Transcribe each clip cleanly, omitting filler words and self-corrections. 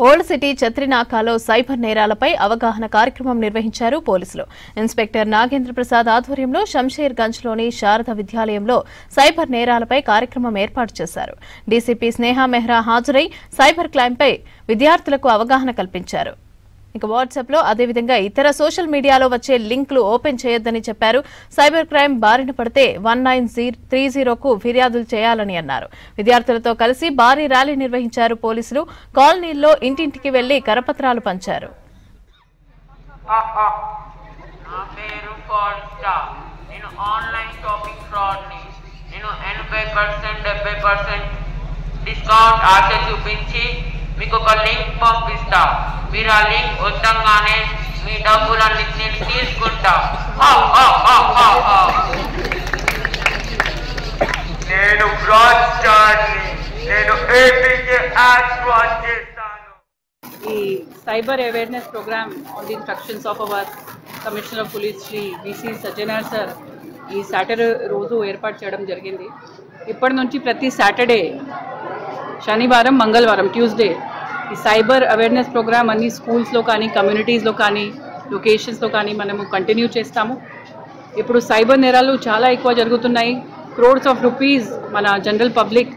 Old city చత్రినాకాలో cyber నేరాలపై అవగాహన కార్యక్రమం నిర్వహించారు పోలీసులు. ఇన్స్పెక్టర్ నాగేంద్ర ప్రసాద్ ఆధ్వర్యంలో శంషేర్ గంజ్లోని శారద విద్యాలయంలో సైబర్ నేరాలపై కార్యక్రమం ఏర్పాటు చేశారు. డీసీపీ స్నేహ మెహ్రా హాజరై సైబర్ క్రైమ్పై విద్యార్థులకు అవగాహన కల్పించారు. ఇక వాట్సాప్లో అదేవిధంగా ఇతర సోషల్ మీడియాలో వచ్చే లింకులు ఓపెన్ చేయొద్దని చెప్పారు. సైబర్ క్రైమ్ బారిన పడితే 1930కు ఫిర్యాదులు చేయాలని అన్నారు. విద్యార్థులతో కలిసి భారీ ర్యాలీ నిర్వహించారు పోలీసులు. కాలనీల్లో ఇంటింటికి వెళ్లి కరపత్రాలు పంచారు. మీకు ఒక లింక్ పంపిస్తా. మీరు ఆ లింక్ వద్దంగానే మీ డబ్బులన్నింటినీ నేను తీసుకుంటా. నేను బ్రాడ్ స్టార్ని, నేను ఏపీకే యాడ్స్ వాచ్ చేస్తాను. ఈ cyber awareness program on the instructions of our commissioner of police Shri VC Sajjanar sir ఈ సాటర్డే రోజు ఏర్పాటు చేయడం జరిగింది. ఇప్పటి నుంచి ప్రతి సాటర్డే, శనివారం, మంగళవారం, ట్యూస్డే ఈ సైబర్ అవేర్నెస్ ప్రోగ్రామ్ అన్ని స్కూల్స్లో కానీ, కమ్యూనిటీస్లో కానీ, లొకేషన్స్లో కానీ మనము కంటిన్యూ చేస్తాము. ఇప్పుడు సైబర్ నేరాలు చాలా ఎక్కువ జరుగుతున్నాయి. క్రోడ్స్ ఆఫ్ రూపీస్ మన జనరల్ పబ్లిక్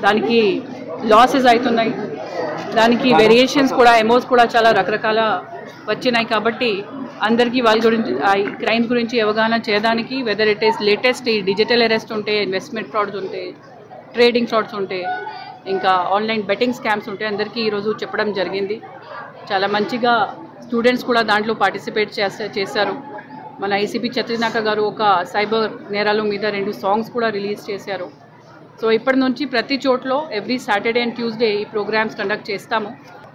దానికి లాసెస్ అవుతున్నాయి. దానికి వేరియేషన్స్ కూడా, ఎమోస్ కూడా చాలా రకరకాల వచ్చినాయి. కాబట్టి అందరికీ వాళ్ళ గురించి, క్రైమ్స్ గురించి అవగాహన చేయడానికి, వెదర్ ఇట్ ఈస్ లేటెస్ట్ ఈ డిజిటల్ అరెస్ట్ ఉంటే, ఇన్వెస్ట్మెంట్ ఫ్రాడ్స్ ఉంటే, ట్రేడింగ్ ఫ్రాడ్స్ ఉంటే, ఇంకా ఆన్లైన్ బెట్టింగ్ స్కామ్స్ ఉంటే అందరికీ ఈరోజు చెప్పడం జరిగింది. చాలా మంచిగా స్టూడెంట్స్ కూడా దాంట్లో పార్టిసిపేట్ చేశారు. మన ఏసీపీ చత్రినాక గారు ఒక సైబర్ నేరాల మీద 2 సాంగ్స్ కూడా రిలీజ్ చేశారు. సో ఇప్పటి నుంచి ప్రతి చోట్లో ఎవ్రీ సాటర్డే అండ్ ట్యూస్డే ఈ ప్రోగ్రామ్స్ కండక్ట్ చేస్తాము.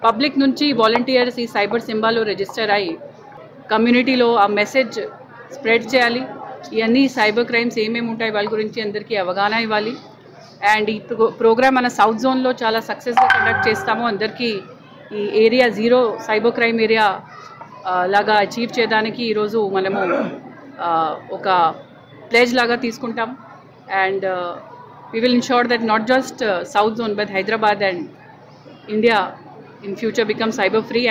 పబ్లిక్ నుంచి వాలంటీర్స్ ఈ సైబర్ సింబాల్లో రిజిస్టర్ అయ్యి కమ్యూనిటీలో ఆ మెసేజ్ స్ప్రెడ్ చేయాలి. ఇవన్నీ సైబర్ క్రైమ్స్ ఏమేమి ఉంటాయి వాళ్ళ గురించి అందరికీ అవగాహన ఇవ్వాలి. అండ్ ఈ ప్రోగ్రామ్ మన సౌత్ జోన్లో చాలా సక్సెస్గా కండక్ట్ చేస్తాము. అందరికీ ఈ ఏరియా 0 సైబర్ క్రైమ్ ఏరియా లాగా అచీవ్ చేయడానికి ఈరోజు మనము ఒక ప్లేజ్ లాగా తీసుకుంటాం. And we will ensure that not just South Zone but Hyderabad and India in future become cyber free.